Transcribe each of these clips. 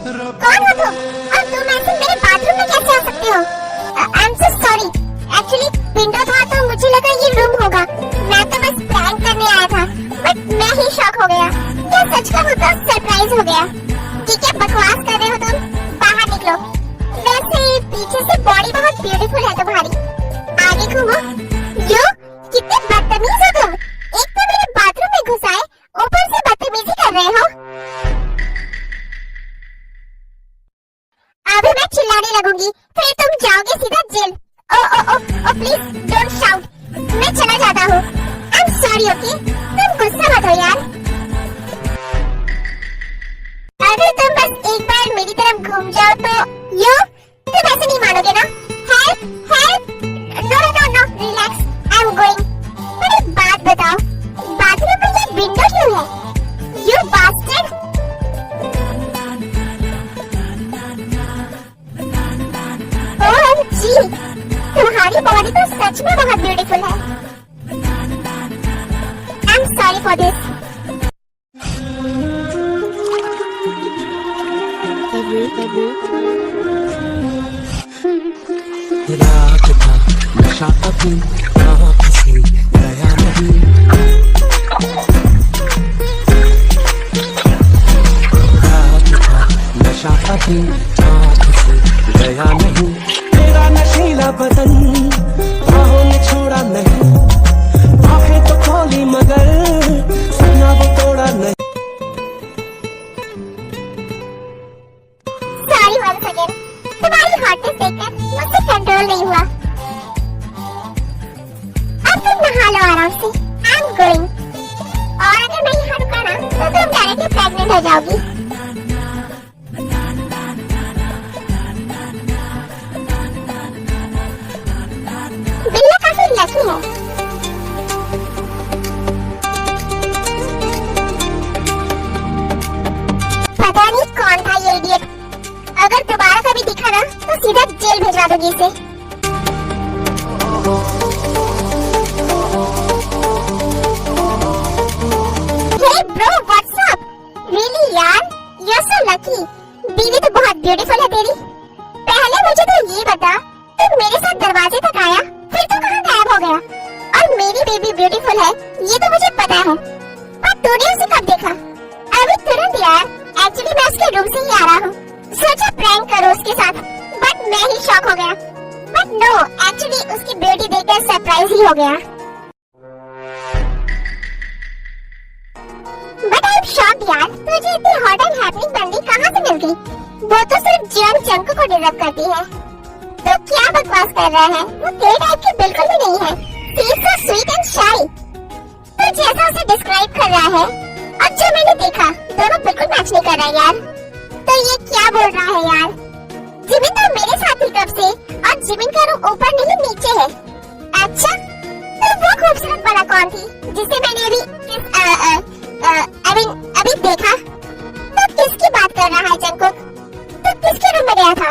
कौन हो तुम? और तुम ऐसे मेरे बाथरूम में कैसे आ सकते हो? I am so sorry. Actually window था तो मुझे लगा ये रूम होगा। मैं तो बस प्रैंक करने आया था, बट मैं ही शॉक हो गया। क्या सच कहूँ तो सरप्राइज हो गया। ठीक है, बकवास कर रहे हो तुम, बाहर निकलो। वैसे पीछे से बॉडी बहुत ब्यूटीफुल है तुम्हारी। आगे घूमो। यो, कितने बदतमीज हो तुम। एक तो मेरे बाथरूम में घुस आए, ऊपर से बदतमीजी कर रहे हो। अभी मैं चिल्लाने लगूंगी, फिर तुम जाओगे सीधा jail. Oh oh oh oh please don't shout. मैं चला जाता हूँ। I am sorry okay. तुम गुस्सा मत हो यार। अगर तुम बस एक बार मेरी तरफ घूम जाओ तो यो, तुम ऐसे नहीं मानोगे ना। Help help. No no no no, relax, I am going. पर एक बात बताओ, बाथरूम में ये विंडो क्यों है? You bastard. ओएमजी, तुम्हारी बॉडी तो सच में बहुत ब्यूटीफुल है। I am sorry for this. रात था नशा अभी आँख से गया नहीं। रात था नशा अभी आँख से गया नहीं। तेरा नशीला बदन बाहों ने छोड़ा नहीं। आँखें तो खोली मगर सपना वो तोड़ा नहीं। सॉरी वंस अगेन, तुम्हारी हॉटनेस देखकर मुझसे कंट्रोल नहीं हुआ। अब तुम नहा लो आराम से। आई एम गोइंग। और अगर मैं यहाँ रुका ना तो तुम डायरेक्टली प्रेग्नेंट हो जाओगी। बिल्ला काफी लकी है। पता नहीं कौन था ये इडियट। अगर दोबारा कभी दिखा ना तो सीधा जेल भिजवा दोगी इसे। Hey bro, what's up? Really यार, यू आर सो लकी। बीवी तो बहुत ब्यूटीफुल है तेरी। पहले मुझे तो ये बता, तुम मेरे साथ दरवाजे तक आया, फिर तो कहाँ गायब हो गया? और मेरी बेबी ब्यूटीफुल है ये तो मुझे पता है, पर तूने उसे कब देखा? अभी तुरंत यार। एक्चुअली मैं उसके रूम से ही आ रहा हूँ। सोचा प्रैंक करो उसके साथ, बट मैं ही शॉक हो गया। बट नो, एक्चुअली उसकी ब्यूटी देखकर सरप्राइज ही हो गया। बट आई एम शॉक्ड यार, तुझे इतनी हॉट एंड हैपनिंग बंदी कहाँ से मिल गई? वो तो सिर्फ जियोन चंको को डिजर्व करती है। तो क्या बकवास कर रहा है? वो तेरे टाइप की बिल्कुल भी नहीं है। She is so sweet and शाई। तो जैसा उसे डिस्क्राइब कर रहा है और जो मैंने देखा, दोनों बिल्कुल मैच नहीं कर रहा यार। तो ये क्या बोल रहा है यार? जिमिन तो मेरे साथ ही कब से, और जिमिन का रूम ऊपर नहीं नीचे है। अच्छा, तो वो खूबसूरत वाला कौन थी जिसे मैंने अभी देखा? तो किसकी बात कर रहा है जंकुक? तो किसके रूम में गया था?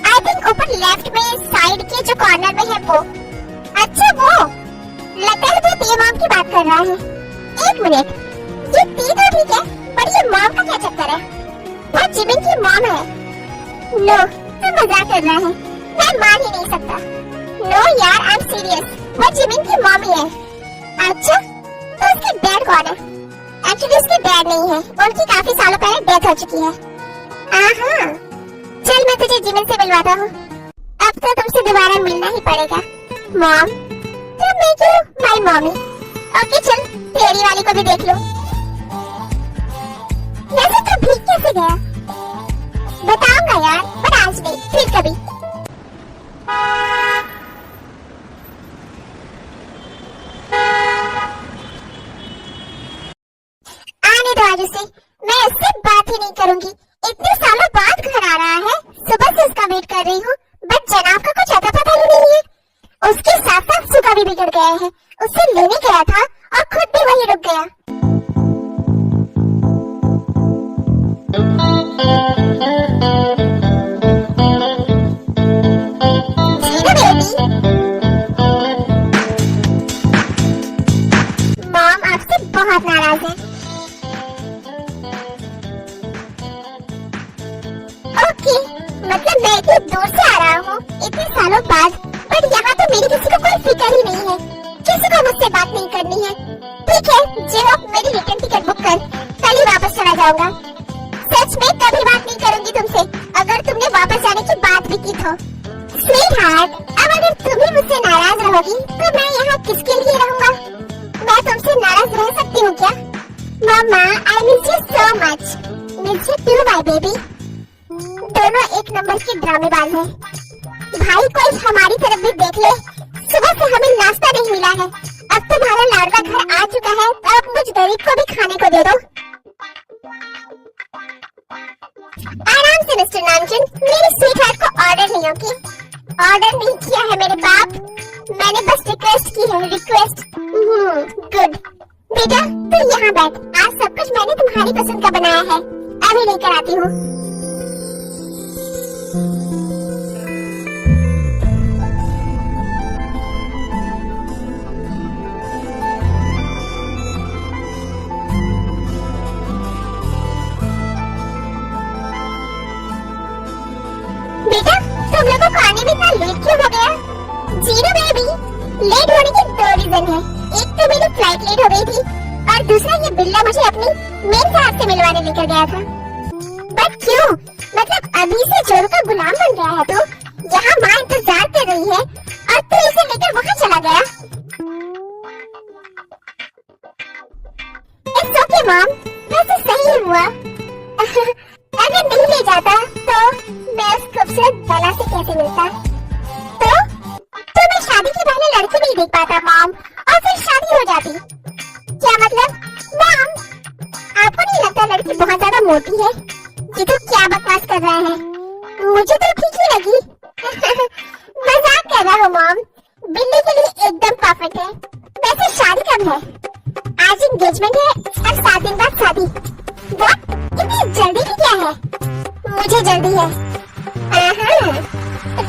आई थिंक ऊपर लेफ्ट में साइड के जो कॉर्नर में है वो। अच्छा वो, लगता है वो ती मॉम की बात कर रहा है। एक मिनट, ये ती तो ठीक है, पर ये मॉम का क्या चक्कर है? वो जिमिन की मॉम है। नो, तुम मजाक कर रहा है। मैं मान ही नहीं सकता। नो यार, आई एम सीरियस। वो जिमिन की मॉम ही है। अच्छा, तो उसके डैड कौन है? एक्चुअली उसके डैड नहीं है, उनकी काफी सालों पहले डेथ हो चुकी है। आहा, चल मैं तुझे जिमिन से मिलवाता हूँ। अब तो तुमसे दोबारा मिलना ही पड़ेगा। मॉम, तो मैं क्यों माय मॉमी? ओके चल, तेरी वाली को भी देख लो। वैसे तो भीग कैसे गया? बताऊंगा यार, पर आज नहीं, फिर कभी। आने दो आज उसे, मैं उससे बात ही नहीं करूंगी। इतने सालों बाद घर आ रहा है, सुबह से उसका वेट कर रही हूँ, बट जनाब का कुछ अता पता ही नहीं है। उसके साथ साथ सुगा भी बिगड़ गया है। उससे लेने गया था और खुद भी वहीं रुक गया। मॉम आपसे बहुत नाराज है। मैं इतनी दूर से आ रहा हूँ इतने सालों बाद, बट यहाँ तो मेरी किसी को कोई फिक्र ही नहीं है, किसी को मुझसे बात नहीं करनी है। ठीक है, जो मेरी रिटर्न टिकट बुक कर, कल ही वापस चला जाऊंगा। सच में कभी बात नहीं करूंगी तुमसे, अगर तुमने वापस जाने की बात भी की तो। स्वीट हार्ट, अब अगर तुम ही मुझसे नाराज रहोगी तो मैं यहाँ किसके लिए रहूंगा? मैं तुमसे नाराज रह सकती हूँ क्या? मामा, I miss you so much. Miss you too my baby. दोनों एक नंबर के ड्रामेबाज हैं। भाई कोई हमारी तरफ भी देख ले, सुबह से हमें नाश्ता नहीं मिला है, अब तुम्हारा लाड़का घर आ चुका है, तो अब मुझ गरीब को भी खाने को दे दो। आराम से मिस्टर नामचंद, मेरी स्वीट हार्ट को ऑर्डर नहीं होगी। ऑर्डर नहीं किया है मेरे बाप, मैंने बस रिक्वेस्ट की है, रिक्वेस्ट। गुड बेटा, तू यहाँ बैठ, आज सब कुछ मैंने तुम्हारी पसंद का बनाया है, अभी लेकर आती हूँ। बेटा, तुम लोगों को आने में इतना लेट क्यों हो गया? जीरो बेबी, लेट होने के दो रीजन है। एक तो मेरी फ्लाइट लेट हो गई थी, और दूसरा ये बिल्ला मुझे अपनी मेन साहब से मिलवाने लेकर गया था। बट क्यों? मतलब अभी से जोरू का गुलाम बन गया है तो? यहाँ माँ इंतजार कर रही है और तू इसे लेकर वहाँ चला गया। इट्स ओके मॉम, वैसे सही हुआ। अगर नहीं ले जाता तो मैं उस खूबसूरत बला से कैसे मिलता? तो मैं शादी के पहले लड़की नहीं देख पाता मॉम, और फिर शादी हो जाती। क्या मतलब? मॉम, आपको नहीं लगता लड़की बहुत ज्यादा मोटी है? ये तो क्या बकवास कर रहा है, मुझे तो ठीक ही लगी। मजाक कर रहा हूँ मॉम, बिल्ली के लिए एकदम परफेक्ट है। वैसे शादी कब है? आज एंगेजमेंट है और 7 दिन बाद शादी। व्हाट? इतनी जल्दी भी क्या है? मुझे जल्दी है।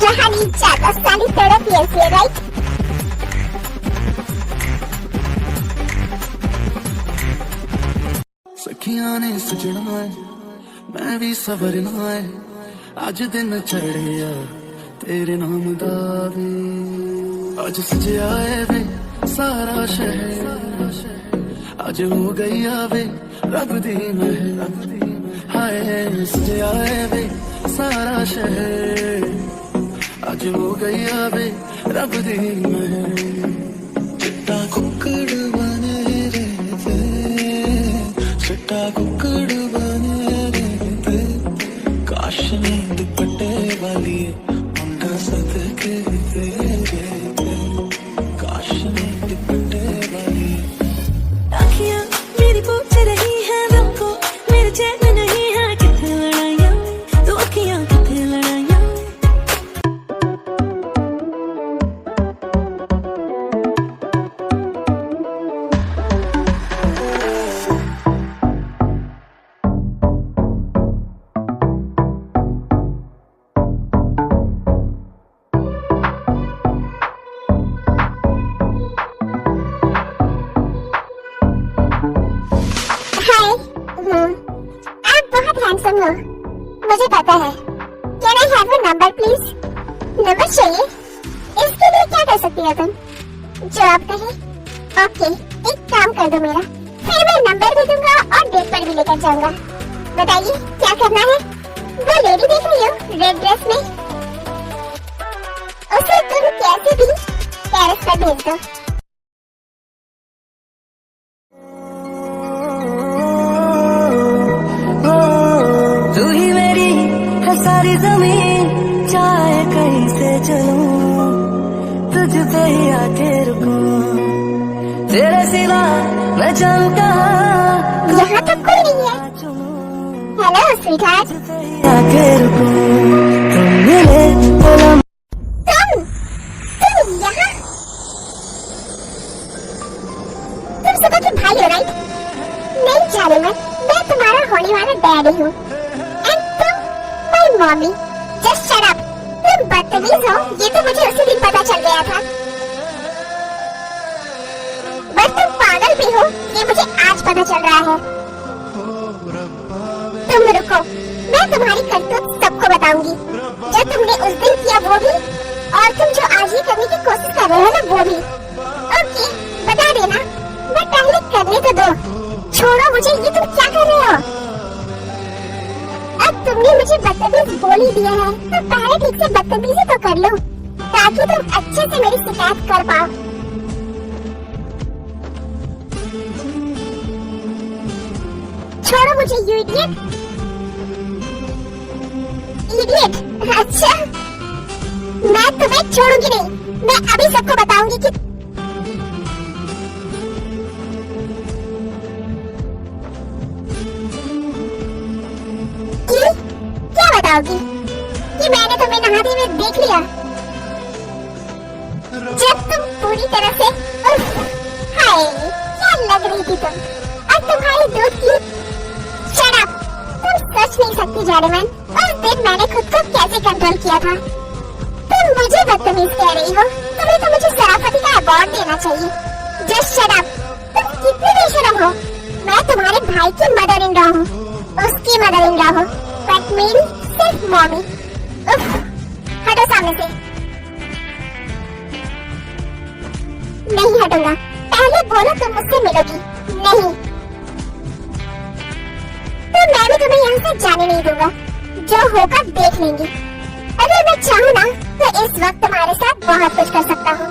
जहाँ नहीं जाता साली तड़प ऐसी है, राइट? सखियां ने सजना है, मैं भी सवरना है, आज दिन चढ़िया तेरे नाम दा वे, आज सजिया है वे सारा शहर, आज हो गई आवे रब दी महल, हाय सजिया है वे सारा शहर, आज हो गई आवे रब दी महल। चिट्टा कुक्कड़ बने रहते, चिट्टा कुक्कड़ बने रहते, काश नींद दुपट्टे वाली मुंडा सदके तेरे, काश नींद दुपट्टे वाली। आँखियाँ मेरी पूछ रही हैं दिल को, मेरे चैन नहीं है, कितने लड़ाइयाँ तो अखियाँ कितने लड़ाइयाँ। आप बहुत हैंडसम हो, मुझे पता है। Can I have your number please? Number चाहिए? इसके लिए क्या कर सकती हो तुम? जो आप कहे। ओके, एक काम कर दो मेरा, फिर मैं नंबर भी दूंगा और डेट पर भी लेकर जाऊंगा। बताइए क्या करना है? वो लेडी देख रही हो रेड ड्रेस में, उसे तुम कैसे भी पेरिस पर भेज दो। तू ही मेरी है सारी जमीन, चाहे कहीं से चलूं, तुझ पे ही आके रुकूं, तेरे सिवा मैं जानूं कहाँ। यहाँ तो कोई नहीं है। हेलो स्वीट हार्ट, आके रुकूं, तुम मिले तो तुम यहाँ? तुम सुबह के भाई हो राइट? नहीं जाने मैं तुम्हारा होने वाला डैडी हूँ। एंड तुम my mummy. Just shut up. तुम बदतमीज हो, ये तो मुझे उसी दिन पता चल गया था। बस तुम पागल भी हो, ये मुझे आज पता चल रहा है। तुम रुको, मैं तुम्हारी करतूत सबको बताऊंगी, जो तुमने उस दिन किया वो भी, और तुम जो आज ही करने की कोशिश कर रहे हो ना वो भी। ओके, बता देना, मैं पहले करने तो दो। छोड़ो मुझे, ये तुम क्या कर रहे हो? अब तुमने मुझे बदतमीज बोल ही दिया है, तो पहले ठीक से बदतमीजी तो कर लो, ताकि तुम अच्छे से मेरी शिकायत कर पाओ। छोड़ो मुझे, यू इडियट। इडियट? अच्छा, मैं तुम्हें छोड़ूंगी नहीं। मैं अभी सबको बताऊंगी कि क्या बताओगी? कि मैंने तुम्हें नहाते हुए देख लिया जब तुम पूरी तरह से हाय, क्या लग रही थी तुम, और तुम्हारी दूध की। शट अप, तुम सच नहीं सकती जानेमन। उस दिन मैंने खुद को कैसे कंट्रोल किया था। तुम मुझे बदतमीज कह रही हो, तुम्हें तो मुझे शराफती का अवार्ड देना चाहिए। जस्ट शट अप, तुम कितनी बेशरम हो। मैं तुम्हारे भाई की मदर इन लॉ हूँ, उसकी मदर इन लॉ हूँ, बट मेरी सिर्फ मॉमी। उफ, हटो सामने से। नहीं हटूंगा। पहले बोलो तुम मुझसे मिलोगी। नहीं, तो मैं भी तुम्हें यहाँ से जाने नहीं दूंगा। जो होगा देख लेंगे। अगर मैं चाहूँ ना तो इस वक्त तुम्हारे साथ बहुत कुछ कर सकता हूँ,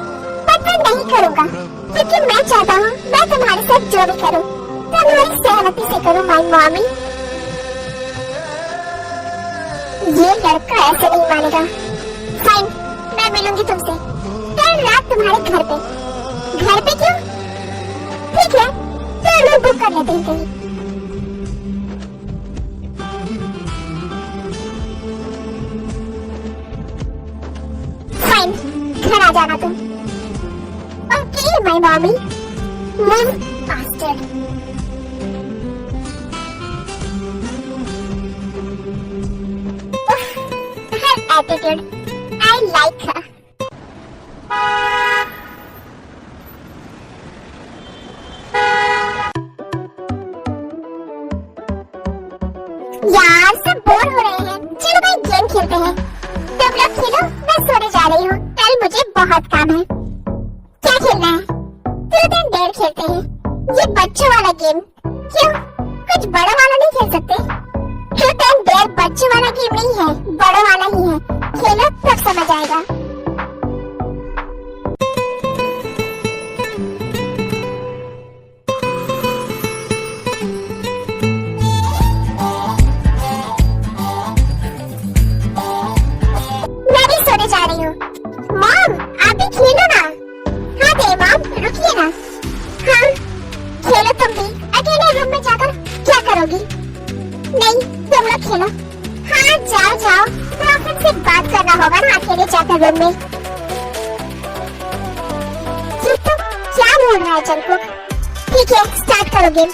पर मैं नहीं करूँगा, क्योंकि मैं चाहता हूँ मैं तुम्हारे साथ जो भी करूँ तुम्हारी सहमति से करूँ, माय मॉमी। ये लड़का ऐसे नहीं मानेगा। फाइन, मैं मिलूंगी तुमसे कल रात तुम्हारे घर पे। घर पे क्यों? ठीक है, तो मैं बुक कर लेते हैं कहीं। फाइन, घर आ जाना तुम। Okay my mommy. Move faster. Her attitude, I like her. यार सब बोर हो रहे हैं, चलो भाई गेम खेलते हैं। तुम लोग खेलो, मैं सोने जा रही हूँ, कल मुझे बहुत काम है। क्या खेलना है? ट्रूथ एंड डेयर खेलते हैं, ये बच्चों वाला गेम। क्यों, कुछ बड़ा वाला नहीं खेल सकते? ट्रूथ एंड डेयर बच्चों वाला गेम नहीं है, बड़ों वाला ही है। खेलो तब समझ आएगा। मैं भी सोने जा रही हूँ। मॉम, आप भी खेलो ना। हाँ दे मॉम, रुकिए ना। हाँ खेलो तुम भी। अकेले रूम में जाकर क्या करोगी? नहीं, तुम लोग खेलो। हाँ जाओ जाओ, प्रॉफिट से बात करना होगा ना अकेले जाकर रूम में। ये तो क्या बोल रहा है जंकुक? ठीक है, स्टार्ट करो गेम।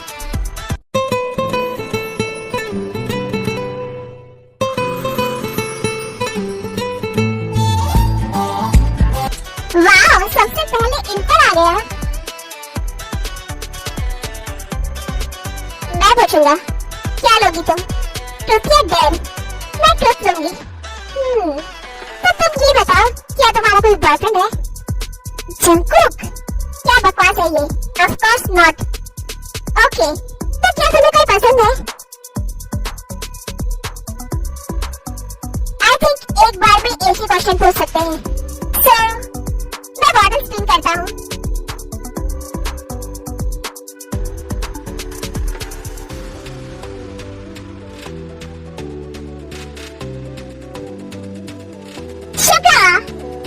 वाह, सबसे पहले इंटर आ गया। मैं पूछूंगा, क्या लोगी तुम, ट्रूथ या डेयर? मैं ट्रूथ लूंगी। तो तुम ये बताओ, क्या तुम्हारा कोई बॉयफ्रेंड है? जंकुक, क्या बकवास है ये? Of course not. ओके, तो क्या तुम्हें कोई पसंद है? आई थिंक एक बार में एक ही क्वेश्चन पूछ सकते हैं। सो मैं बॉटल स्पिन करता हूँ।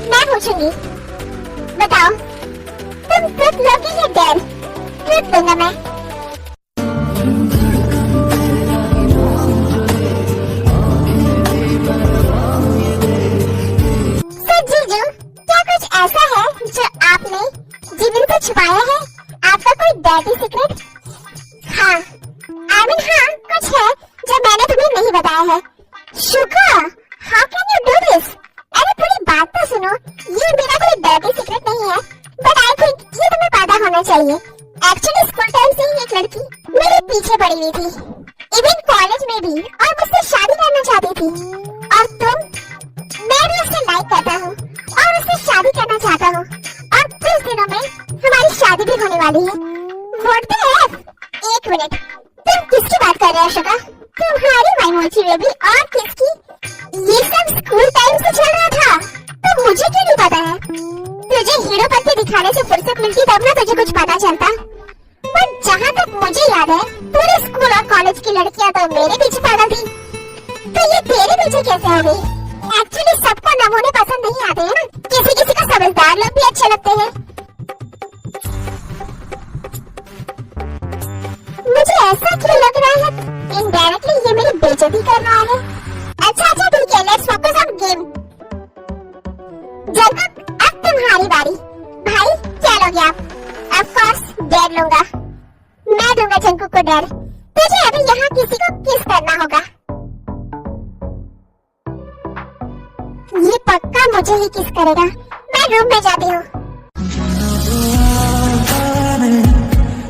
मैं पूछूंगी, बताओ तुम ट्रूथ लोगे या डेयर? ट्रूथ दूंगा मैं। तो जीजू, क्या कुछ ऐसा है जो आपने जीवन को छुपाया है? आपका कोई डर्टी सीक्रेट? हाँ, I mean हाँ, कुछ है जो मैंने तुम्हें नहीं बताया है। Sugar, how can you do this? अरे पूरी बात तो सुनो। ये मेरा कोई डर्टी सीक्रेट नहीं है, बट आई थिंक ये तुम्हें पता होना चाहिए। एक्चुअली स्कूल टाइम से ही एक लड़की मेरे पीछे पड़ी हुई थी। इवन कॉलेज में भी, और मुझसे शादी करना चाहती थी। और मैं भी उसे लाइक करता हूँ और उससे शादी करना चाहता हूँ, और कुछ दिनों में हमारी शादी भी होने वाली है। What the heck? एक मिनट, तुम किसकी बात कर रहे हो शका? तुम्हारी माइमोची बेबी और किसकी? ये सब स्कूल टाइम से चल रहा था, तो मुझे क्यों नहीं पता है? तुझे हीरोपंती दिखाने से फुर्सत मिलती तब ना तुझे कुछ पता चलता। पर जहाँ तक मुझे याद है, पूरे स्कूल और कॉलेज की लड़कियां तो मेरे पीछे पागल थी, तो ये तेरे पीछे कैसे हो गई? एक्चुअली सबको नमूने पसंद नहीं आते हैं ना, किसी किसी को समझदार लोग भी अच्छे लगते हैं। मुझे ऐसा क्यों लग रहा है इनडायरेक्टली ये मेरी बेइज्जती कर रहा है? अच्छा ठीक है, let's focus on game. Jungkook, अब तुम्हारी बारी। भाई क्या लोगे आप? ऑफ कोर्स डेयर लूंगा। मैं दूंगा जंकुक को डेयर। तुझे अभी यहाँ किसी को किस करना होगा। ये पक्का मुझे ही किस करेगा। मैं रूम में जाती हूँ।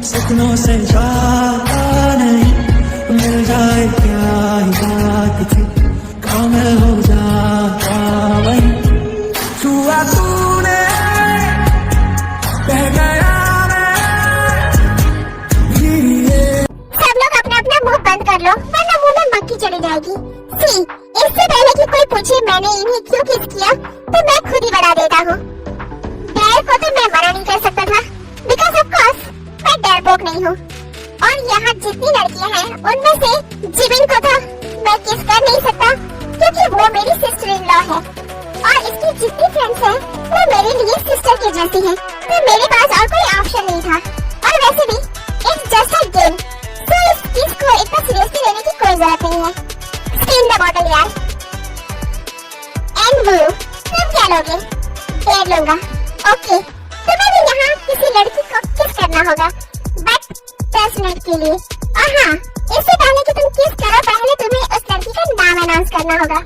सपनों से जाता नहीं, मिल जाए क्या ही बात थी, काम हो जाता वही छुआ तूने, बह गया सब लोग अपना अपना मुंह बंद कर लो, वरना मुंह में मक्खी चली जाएगी। सी, इससे पहले कि कोई पूछे मैंने इन्हें क्यों किस किया, तो मैं खुद ही बता देता हूँ। डैर को तो मैं मना नहीं कर सकता था, बिकॉज ऑफ कोर्स मैं डरपोक नहीं हूँ। और यहाँ जितनी लड़कियाँ हैं, उनमें से जिबिन को तो मैं किस कर नहीं सकता, क्योंकि वो मेरी सिस्टर इन लॉ है, और इसकी जितनी फ्रेंड्स हैं, वो मेरे लिए सिस्टर के जैसी हैं, तो मेरे पास और कोई ऑप्शन नहीं था। और वैसे भी इट्स जस्ट अ गेम, तो इस चीज को इतना सीरियसली लेने की कोई जरूरत नहीं है। स्पिन द बॉटल यार। एंड ब्लू, तुम क्या लोगे? डेयर लूंगा। ओके, तुम्हें भी यहाँ किसी लड़की को किस करना होगा, बट 10 मिनट के लिए। और हाँ, इससे पहले कि तुम किस करो, पहले तुम्हें उस लड़की का नाम अनाउंस करना होगा।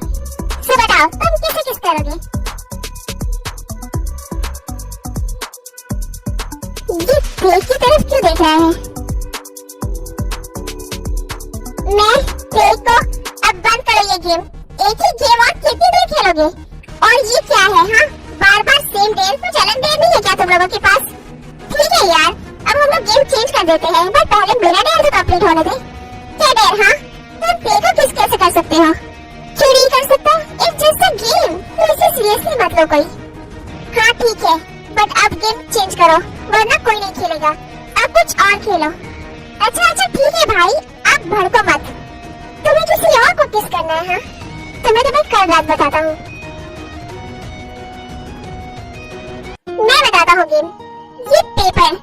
सो बताओ, तुम किसे किस करोगे? ये तेज की तरफ क्यों देख रहा है? मैं तेज को, अब बंद करो ये गेम। एक ही गेम और कितनी देर खेलोगे? और ये क्या है? हाँ, बार बार सेम डेयर, तो चलन डेयर नहीं है क्या तुम लोगों के पास? ठीक है यार, अब हम लोग गेम चेंज कर देते हैं, बट पहले मेरा डेयर तो कंप्लीट होने दे। क्या डेयर? हाँ, तुम तेज को किस कैसे कर सकते हो? क्यों नहीं कर सकता? इट्स जस्ट अ गेम, तो इसे सीरियसली मत लो कोई। हाँ ठीक है, बट अब गेम चेंज करो, वरना कोई नहीं खेलेगा। अब कुछ और खेलो। अच्छा ठीक है भाई, अब भड़को मत। तुम्हें किसी और को किस करना है? हाँ, तुम्हें तो मैं कल रात बताता हूँ। मैं बताता हूँ गेम। ये पेपर,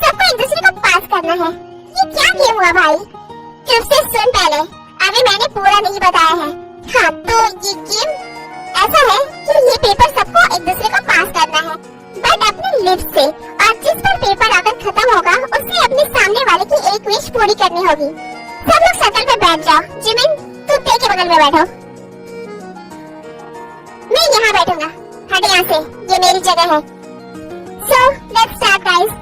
सबको एक दूसरे को पास करना है। ये क्या गेम हुआ भाई? चुप से सुन पहले, अभी मैंने पूरा नहीं बताया है। हाँ, तो ये गेम ऐसा है कि ये पेपर सबको एक दूसरे को पास करना है, बट अपने लिप्स से, और जिस पर पेपर आकर खत्म होगा, उसे अपने सामने वाले की एक विश पूरी करनी होगी। सब लोग सर्कल पे बैठ जाओ। जिमिन, तुम ते के बगल में बैठो। मैं यहाँ बैठूंगा। हट यहाँ से, ये मेरी जगह है। So let's start guys.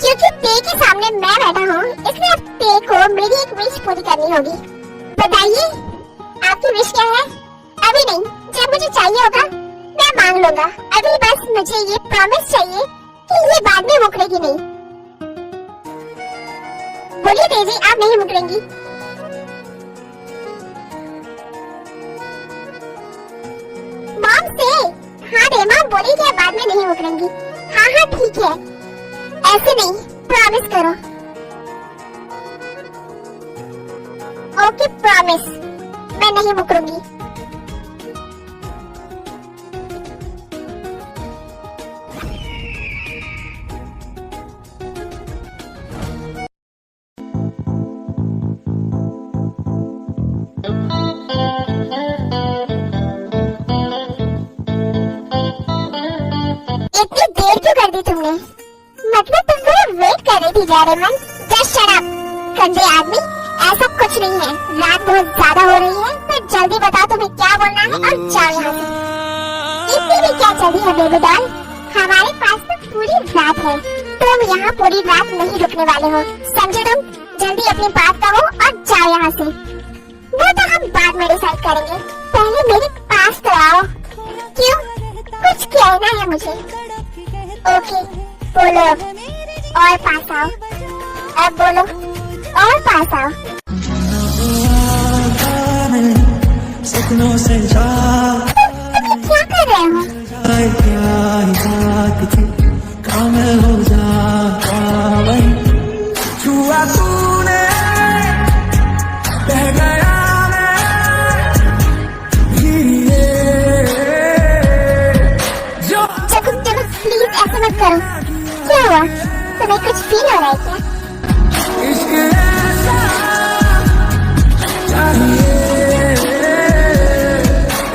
क्योंकि ते के सामने मैं बैठा हूँ, इसलिए अब ते को मेरी एक विश पूरी करनी होगी। बताइए आपकी विश क्या है? अभी नहीं, जब मुझे चाहिए होगा मैं मांग लूंगा। अभी बस मुझे ये प्रॉमिस चाहिए कि ये बाद में मुकरेगी नहीं। बोलिए तेजी, आप नहीं मुकरेंगी? मॉम से, हाँ रे माँ, बोली क्या बाद में नहीं मुकरेंगी? हाँ हाँ ठीक है, ऐसे नहीं, प्रॉमिस करो। ओके प्रॉमिस, मैं नहीं मुकरूंगी। इतनी देर क्यों कर दी तुमने? मतलब तुम पूरा वेट कर रही थी जारेमन। जस्ट शट अप गंदे आदमी, ऐसा कुछ नहीं है। रात बहुत ज्यादा हो रही है, तो जल्दी बताओ तुम्हें क्या बोलना है और जाओ यहाँ से। इतनी भी क्या चल रही है बेबी डॉल, हमारे पास तो पूरी रात है। तुम यहाँ पूरी रात नहीं रुकने वाले हो, समझे तुम? जल्दी अपनी बात कहो और जाओ यहाँ से। वो तो हम बाद में डिसाइड करेंगे, पहले मेरे पास तो आओ। क्यों, कुछ कहना है मुझे? ओके बोलो, और पास आओ। अब बोलो, और पास आओ। सपनों से तुम क्या कर रहे हो? कामल हो जाता वही छुआ तूने, बह गया मैं धीरे जो। चकुक चकुक प्लीज ऐसे मत करो। क्या हुआ, तुम्हें कुछ फील हो रहा है क्या? इश्क ऐसा चाहिए,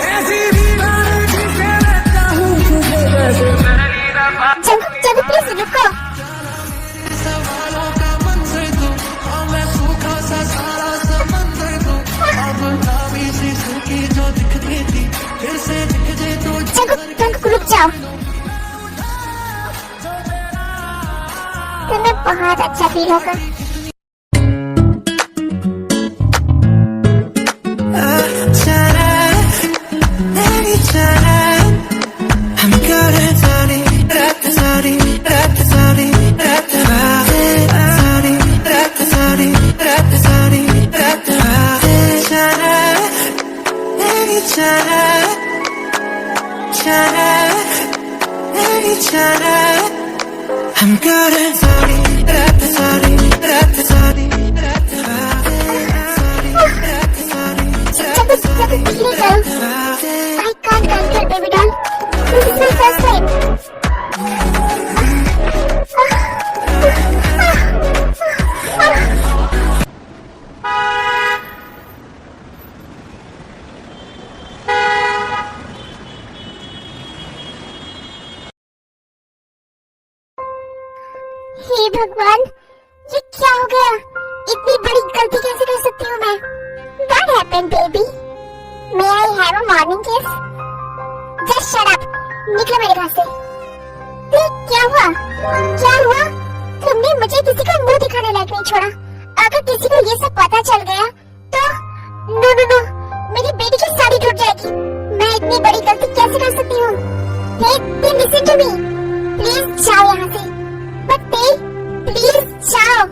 ऐसी दीवार जिसे मैं चाहूं तुझे वैसे। चकुक चकुक प्लीज रुको। सवालों का मंजर तू, हाँ मैं सूखा सा सारा समंदर तू। अब नामी सी सूखी जो दिखती थी, फिर से दिख जाए तो चकुक चकुक रुक जाओ। तुम्हें बहुत अच्छा फील होगा। हम करें सारी रात सारी रात सारी रात चकुक चकुक धीरे करो। I can't control baby doll. This is my first time. हे भगवान, ये क्या हो गया? इतनी बड़ी गलती कैसे कर सकती हूँ मैं? What happened, baby? May I have a morning kiss? Just shut up. निकलो मेरे घर से। ये क्या हुआ? क्या हुआ? तुमने मुझे किसी का मुंह दिखाने लायक नहीं छोड़ा। अगर किसी को ये सब पता चल गया तो नो नो नो, मेरी बेटी की साड़ी टूट जाएगी। मैं इतनी बड़ी गलती कैसे कर सकती हूँ? हे लिसन टू मी, प्लीज जाओ यहाँ से। बट प्लीज जाओ।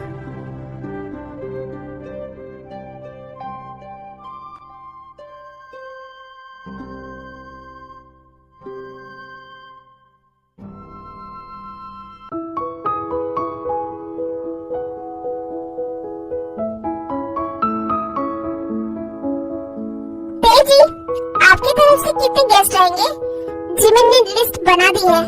जी, आपकी तरफ से कितने गेस्ट आएंगे? जिमिन ने लिस्ट बना दी है।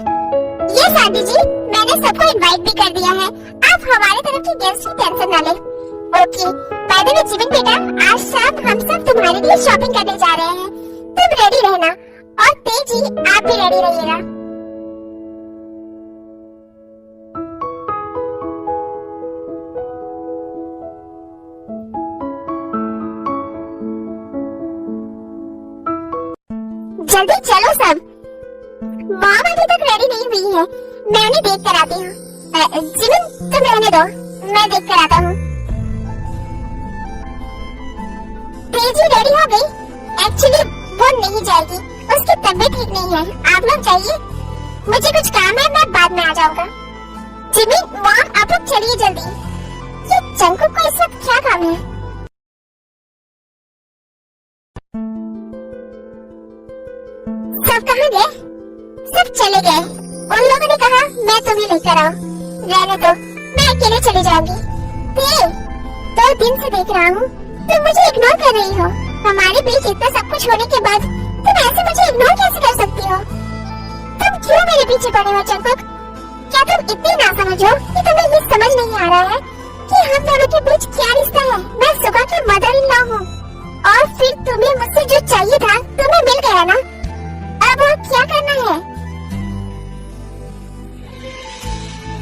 ये आंटी जी, मैंने सबको इनवाइट भी कर दिया है। आप हमारे तरफ की गेस्ट की टेंशन ना ले। Okay, by the way Jimin बेटा, आज शाम हम सब तुम्हारे लिए शॉपिंग करने जा रहे हैं। तुम रेडी रहना, और तेजी आप भी रेडी रहिएगा। जल्दी चलो सब। मॉम अभी तक रेडी नहीं हुई है, मैं उन्हें देख कर आती हूँ। जिमिन तुम रहने दो, मैं देख कर आता हूँ। तेजी रेडी हो गई? एक्चुअली वो नहीं जाएगी, उसकी तबीयत ठीक नहीं है। आप लोग जाइए, मुझे कुछ काम है, मैं बाद में आ जाऊंगा। जिमिन मॉम आप लोग चलिए जल्दी। ये जंकुक को इस वक्त क्या काम है? सब कहाँ गए? सब चले गए। उन लोगों ने कहा मैं तुम ही लेकर आओ। रहने दो, मैं अकेले चली जाऊंगी। 2 दिन से देख रहा हूँ तुम मुझे इग्नोर कर रही हो। हमारे बीच इतना सब कुछ होने के बाद तुम ऐसे मुझे इग्नोर कैसे कर सकती हो? तुम क्यों मेरे पीछे पड़े हो जंगकुक? क्या तुम इतनी नासमझ हो कि तुम्हें ये समझ नहीं आ रहा है कि हम दोनों के बीच क्या रिश्ता है? मैं सुगा की मदर इन लॉ हूँ और फिर तुम्हें मुझसे जो चाहिए था तुम्हें मिल गया ना। अब क्या करना है?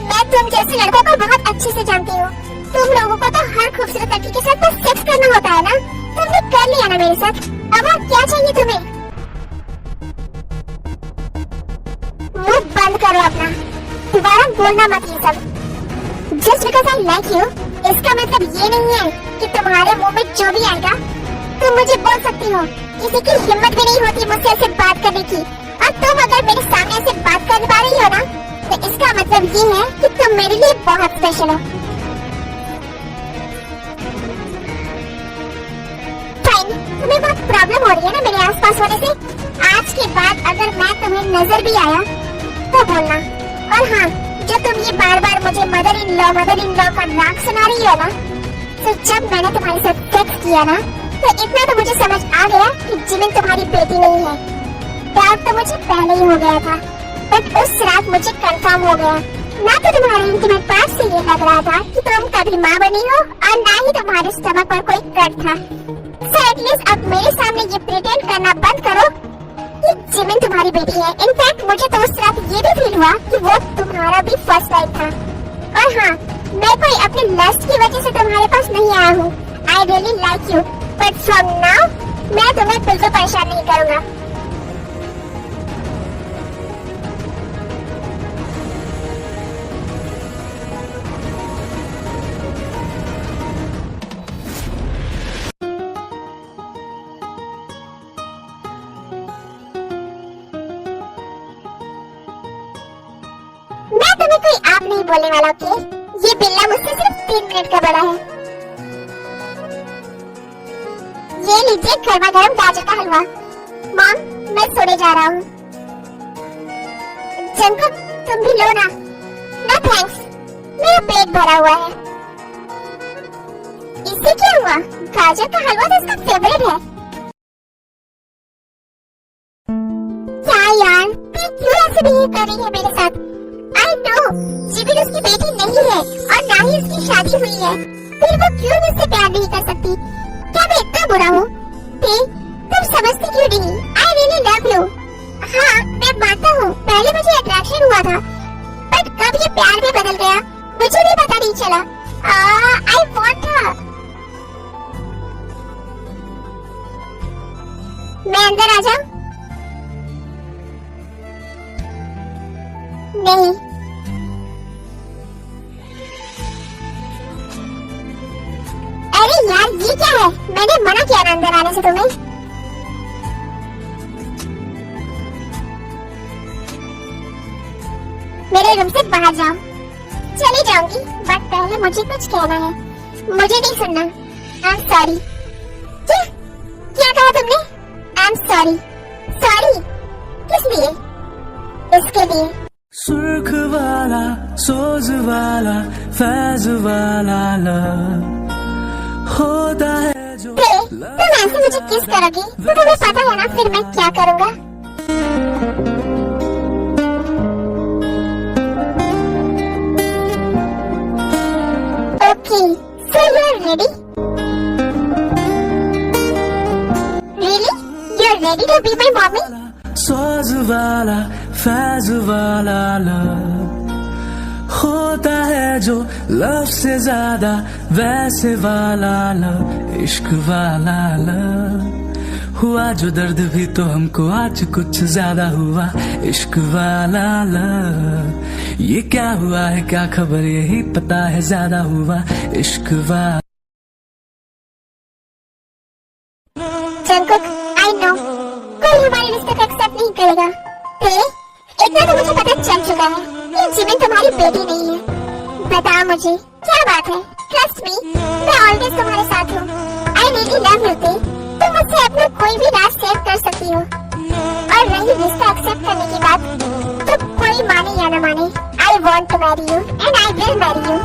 मैं तुम जैसे लड़कों को बहुत अच्छे से जानती हूँ। तुम लोगों को तो हर खूबसूरत लड़की के साथ बस सेक्स करना होता है ना। तुमने कर लिया ना मेरे साथ। अब क्या चाहिए तुम्हें? मुंह बंद करो अपना, दोबारा बोलना मत ये सब। Just because I like you इसका मतलब ये नहीं है कि तुम्हारे मुंह में जो भी आएगा तुम मुझे बोल सकती हो। किसी की हिम्मत भी नहीं होती मुझसे ऐसे बात करने की। और तुम अगर मेरे सामने ऐसे बात कर पा रही हो ना तो इसका मतलब ये है कि तुम मेरे लिए बहुत स्पेशल हो। फाइन, तुम्हें बहुत प्रॉब्लम हो रही है ना मेरे आसपास होने से। आज के बाद अगर मैं तुम्हें नजर भी आया तो बोलना। और हाँ, जो तुम ये बार बार मुझे मदर इन लॉ का राग सुना रही हो ना, तो जब मैंने तुम्हारे साथ सेक्स किया ना तो इतना तो मुझे समझ आ गया कि जिमिन तुम्हारी बेटी नहीं है। डाउट तो मुझे पहले ही हो गया था, बट उस रात मुझे कंफर्म हो गया। ना तो तुम्हारे इंटीमेट पार्ट से ये लग रहा था कि तुम कभी माँ बनी हो और ना ही तुम्हारे स्टमक पर कोई कट था। सो एटलीस्ट अब मेरे सामने ये प्रिटेंड करना बंद करो कि जिमिन तुम्हारी बेटी है। इनफैक्ट मुझे तो उस रात ये भी फील हुआ कि वो तुम्हारा भी फर्स्ट टाइम था। और हाँ, मैं कोई अपने लस्ट की वजह से तुम्हारे पास नहीं आया हूँ। I really like you, but from now मैं तुम्हें बिल्कुल परेशान नहीं करूँगा। मैं तुम्हें कोई आप नहीं बोलने वाला, ओके? ये बिल्ला मुझसे सिर्फ 3 मिनट का बड़ा है। ये लीजिए गर्मा गर्म गाजर का हलवा। मॉम, मैं सोने जा रहा हूँ। जंगकुक, तुम भी लो ना। नो थैंक्स, मेरा पेट भरा हुआ है। इससे क्या हुआ? गाजर का हलवा तो इसका फेवरेट है। क्या यार, तू क्यों ऐसे बिहेव कर रही है मेरे साथ? I know, जिमिन उसकी बेटी नहीं है और ना ही उसकी शादी हुई है। फिर वो क्यों मुझसे प्यार नहीं कर सकती? क्या मैं इतना बुरा हूँ? तुम समझती क्यों नहीं? I really love you। हाँ, मैं मानता हूँ पहले मुझे अट्रैक्शन हुआ था, बट कब ये प्यार में बदल गया मुझे भी पता नहीं चला। I want her। मैं अंदर आ जाऊँ? नहीं। अरे यार, ये क्या है? मैंने मना किया ना अंदर आने से तुम्हें। मेरे रूम से बाहर जाओ। चली जाऊंगी, बट पहले मुझे कुछ कहना है। मुझे नहीं सुनना। आई एम सॉरी। क्या कहा तुमने? आई एम सॉरी। सॉरी किस लिए? इसके लिए। सुर्ख वाला, सोज वाला, फैज वाला लव होता है जो। तुम ऐसे मुझे किस करोगी तो तुम्हें पता है ना फिर मैं क्या करूँगा। Okay, so you're ready? Really? You're ready to be my mommy? सोज वाला, फैज वाला लव होता है जो लव से ज्यादा वैसे वाला लव, इश्क वाला लव। हुआ जो दर्द भी तो हमको आज कुछ ज्यादा हुआ, इश्क वाला लव। ये क्या हुआ है क्या खबर यही पता है ज्यादा हुआ, इश्क वाला। जंगकुक, I know, कोई हमारे रिश्ते को एक्सेप्ट नहीं करेगा। इतना तो मुझे पता चल चुका है कि जिमिन तुम्हारी बेटी नहीं है। बताओ मुझे क्या बात है? ट्रस्ट मी, मैं ऑलवेज तुम्हारे साथ हूँ। I really love you. तुम मुझसे अपना कोई भी राज शेयर कर सकती हो। और रही रिश्ता एक्सेप्ट करने की बात, तो कोई माने या न माने, आई want to marry you and I will marry you.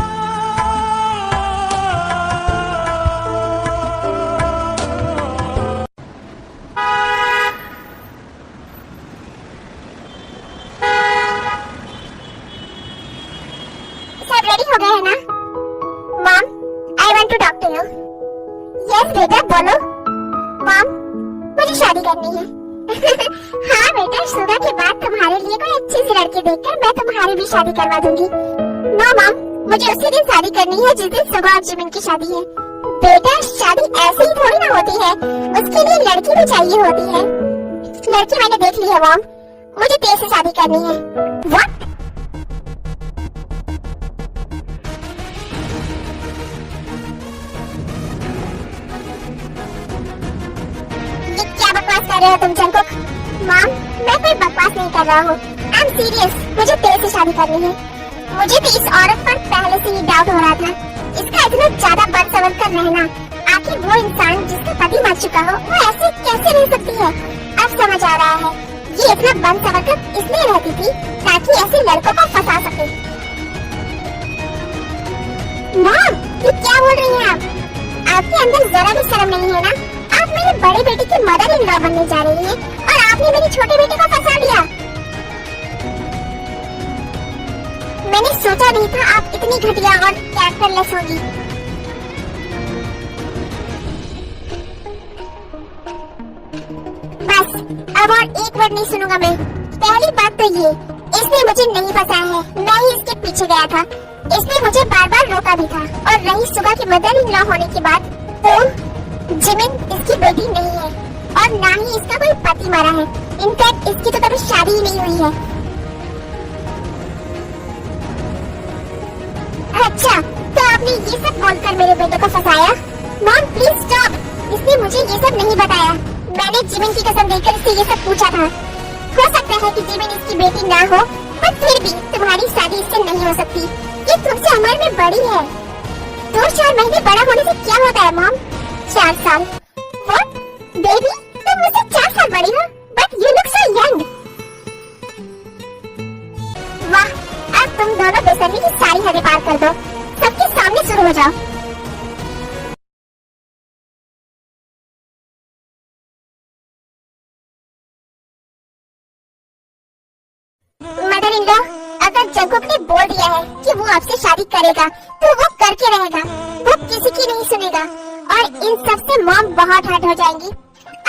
सब रेडी हो गए हैं ना? Mom, I want to talk to you. Yes बेटा, बोलो. मॉम, मुझे शादी करनी है. हाँ बेटा, सुबह के बाद तुम्हारे लिए कोई अच्छी सी लड़की देखकर मैं तुम्हारी भी शादी करवा दूंगी. नो मॉम, मुझे उसी दिन शादी करनी है जिस दिन सुबह और जिमिन की शादी है. बेटा, शादी ऐसे ही थोड़ी ना होती है, उसके लिए लड़की भी चाहिए होती है. लड़की मैंने देख ली है मॉम, मुझे तेरे से शादी करनी है. व्हाट? बकवास कर रहे हो तुम जंकुक? मॉम, मैं कोई बकवास नहीं कर रहा हूँ. आई एम सीरियस, मुझे तेरे से शादी करनी है. मुझे भी इस औरत पर पहले से ही डाउट हो रहा था. इसका इतना ज्यादा बद संवर कर रहना, आखिर वो इंसान जिसका पति मर चुका हो वो ऐसे कैसे रह सकती है? अब समझ आ रहा है, ये इतना बद संवर कर इसलिए रहती थी ताकि ऐसे लड़कों को फंसा सके. मॉम, ये क्या बोल रही हैं आप? आपके अंदर जरा भी शर्म नहीं है ना? आप मेरे बड़े बेटे की मदर इन लॉ बनने जा रही हैं और आपने मेरे छोटे बेटे को फंसा लिया. मैंने सोचा नहीं था आप इतनी घटिया और कैरेक्टरलेस होगी. बस अब और एक वर्ड नहीं सुनूंगा मैं. पहली बात तो ये, इसने मुझे नहीं फंसाया है, मैं ही इसके पीछे गया था. इसने मुझे बार बार रोका भी था. और रही सुबह की मदर इन लॉ होने की बात, तो जिमिन इसकी बेटी नहीं है और ना ही इसका कोई पति मरा है. इनफैक्ट इसकी तो कभी शादी ही नहीं हुई है. अच्छा, तो आपने ये सब बोलकर मेरे बेटे को फंसाया? मॉम प्लीज स्टॉप, इसने मुझे ये सब नहीं बताया. मैंने जिमिन की कसम देकर इससे ये सब पूछा था. हो सकता है कि जिमिन इसकी बेटी ना हो, पर फिर भी तुम्हारी शादी इससे नहीं हो सकती. ये तुमसे उम्र में बड़ी है. 2-4 महीने बड़ा होने से क्या होता है मॉम? 4 साल. What? Baby, तुम मुझसे 4 साल बड़ी हो, but you look so young. वाह, अब तुम दोनों बेसब्री की सारी हदें पार कर दो. सबके सामने शुरू हो जाओ. मदर इन लॉ, अगर जंकुक ने बोल दिया है कि वो आपसे शादी करेगा, तो वो करके रहेगा. वो किसी की नहीं सुनेगा. और इन सब से मॉम बहुत हर्ट हो जाएंगी.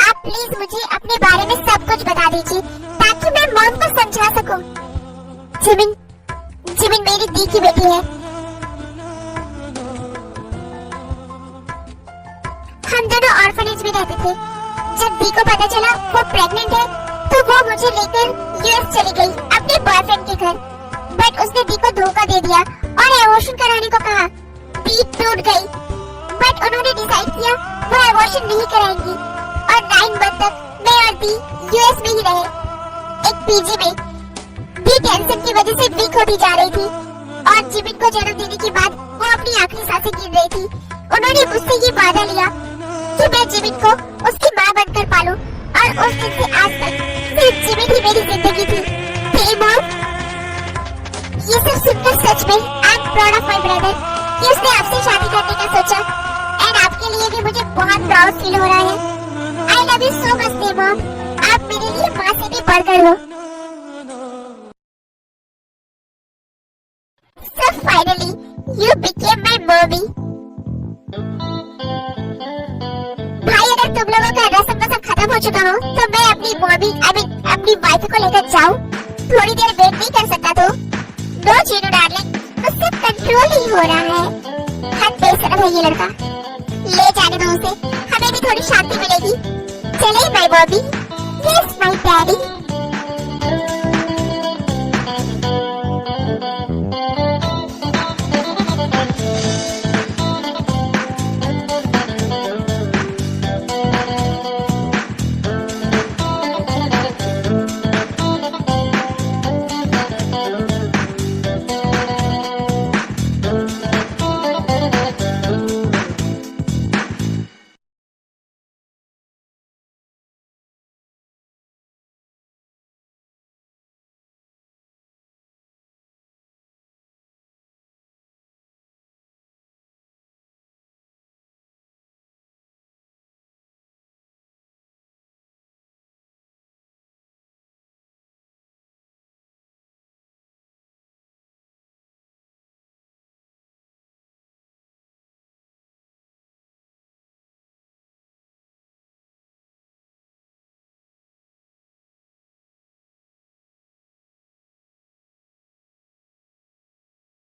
आप प्लीज मुझे अपने बारे में सब कुछ बता दीजिए ताकि मैं मॉम को समझा सकूं. जिमिन, जिमिन मेरी दी की बेटी है. हम दोनों ऑर्फनेज में रहते थे. जब दी को पता चला वो प्रेग्नेंट है, तो वो मुझे लेकर यूएस चली गई अपने बॉयफ्रेंड के घर. बट उसने दी को धोखा दे दिया और एबॉर्शन कराने को कहा. दी टूट गई. बट उन्होंने डिसाइड किया वो एबॉर्शन नहीं कराएंगी और 9 मंथ तक मैं और दी यूएस में ही रहे, एक पीजी में. दी टेंशन की वजह से वीक होती जा रही थी और जिमिन को जन्म देने के बाद वो अपनी आखिरी सांसें गिन रही थी. उन्होंने मुझसे ये वादा लिया कि मैं जिमिन को उसकी माँ बनकर पालूं और उस दिन से आज तक सिर्फ जिमिन ही मेरी जिंदगी थी. मॉम, ये सब सुनकर सच में I am proud of my brother कि उसने आपसे शादी करने का सोचा. एंड आपके लिए भी मुझे बहुत प्राउड फील हो रहा है. I love you so much mom. आप मेरे लिए माँ से भी बढ़कर हो. So finally you became my mommy. भाई, अगर तुम लोगों का रस्म खत्म हो चुका हो तो मैं अपनी मॉमी अपनी वाइफ को लेकर जाऊं. थोड़ी देर वेट नहीं कर सकता तो? नो चीनू डार्लिंग, उससे कंट्रोल नहीं हो रहा है. हद बेशरम है ये लड़का. ले जाने दो उसे, हमें भी थोड़ी शांति मिलेगी. चले my Bobby. Yes my daddy.